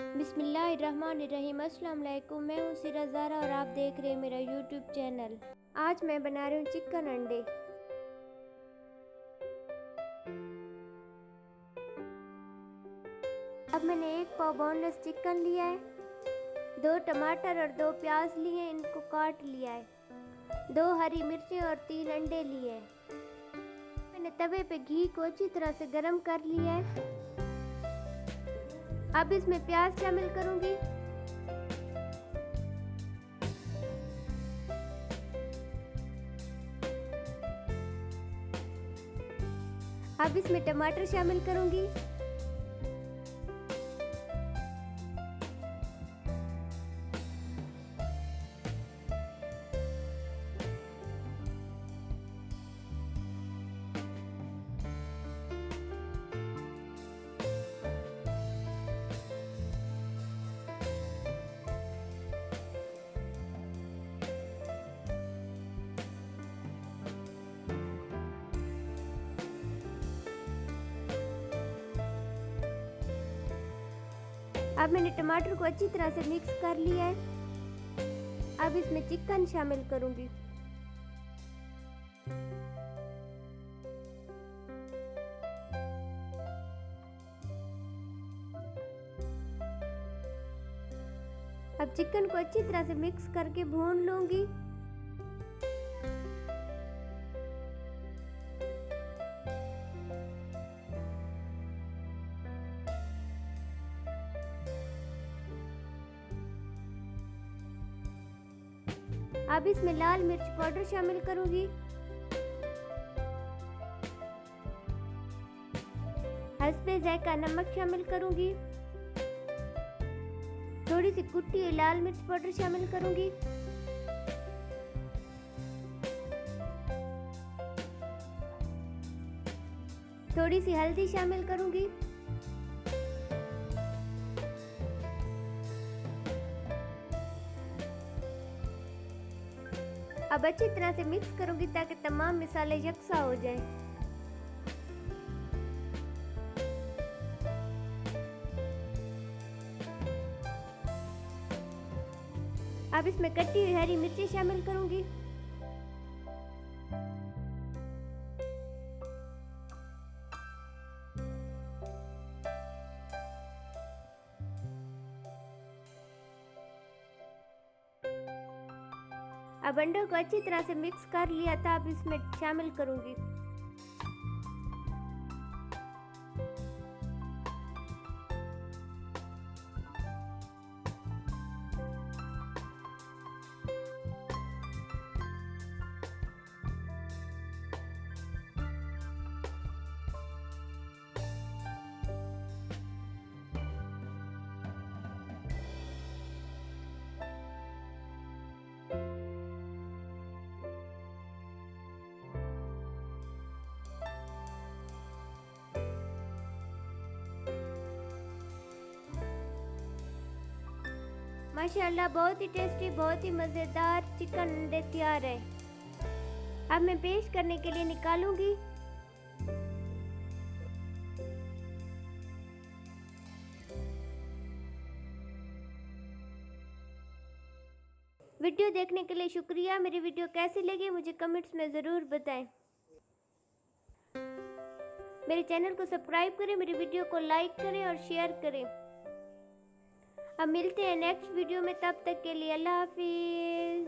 बिस्मिल्लाहिर्रहमानिर्रहीम। अस्सलाम वालेकुम। मैं हूँ सिरा ज़ारा और आप देख रहे हैं मेरा यूट्यूब चैनल। आज मैं बना रही हूँ चिकन अंडे। अब मैंने 1 पाव बोनलेस चिकन लिया है, 2 टमाटर और 2 प्याज लिए, इनको काट लिया है, 2 हरी मिर्चें और 3 अंडे लिए हैं। मैंने तवे पे घी को अच्छी तरह से गर्म कर लिया है। अब इसमें प्याज शामिल करूंगी। अब इसमें टमाटर शामिल करूंगी। अब मैंने टमाटर को अच्छी तरह से मिक्स कर लिया है। अब इसमें चिकन शामिल करूंगी। अब चिकन को अच्छी तरह से मिक्स करके भून लूंगी। अब इसमें लाल मिर्च पाउडर शामिल करूंगी, हस्बे जायका नमक शामिल करूंगी, थोड़ी सी कुटी हुई लाल मिर्च पाउडर शामिल करूंगी, थोड़ी सी हल्दी शामिल करूंगी। अब अच्छी तरह से मिक्स करूंगी ताकि तमाम मसाले यकसा हो जाएं। अब इसमें कटी हुई हरी मिर्ची शामिल करूंगी। अब अंडों को अच्छी तरह से मिक्स कर लिया था, अब इसमें शामिल करूंगी। माशाअल्लाह बहुत ही टेस्टी, बहुत ही मज़ेदार चिकन अंडे तैयार है। अब मैं पेश करने के लिए निकालूंगी। वीडियो देखने के लिए शुक्रिया। मेरी वीडियो कैसी लगी मुझे कमेंट्स में ज़रूर बताएं। मेरे चैनल को सब्सक्राइब करें, मेरी वीडियो को लाइक करें और शेयर करें। अब मिलते हैं नेक्स्ट वीडियो में, तब तक के लिए अल्लाह हाफिज़।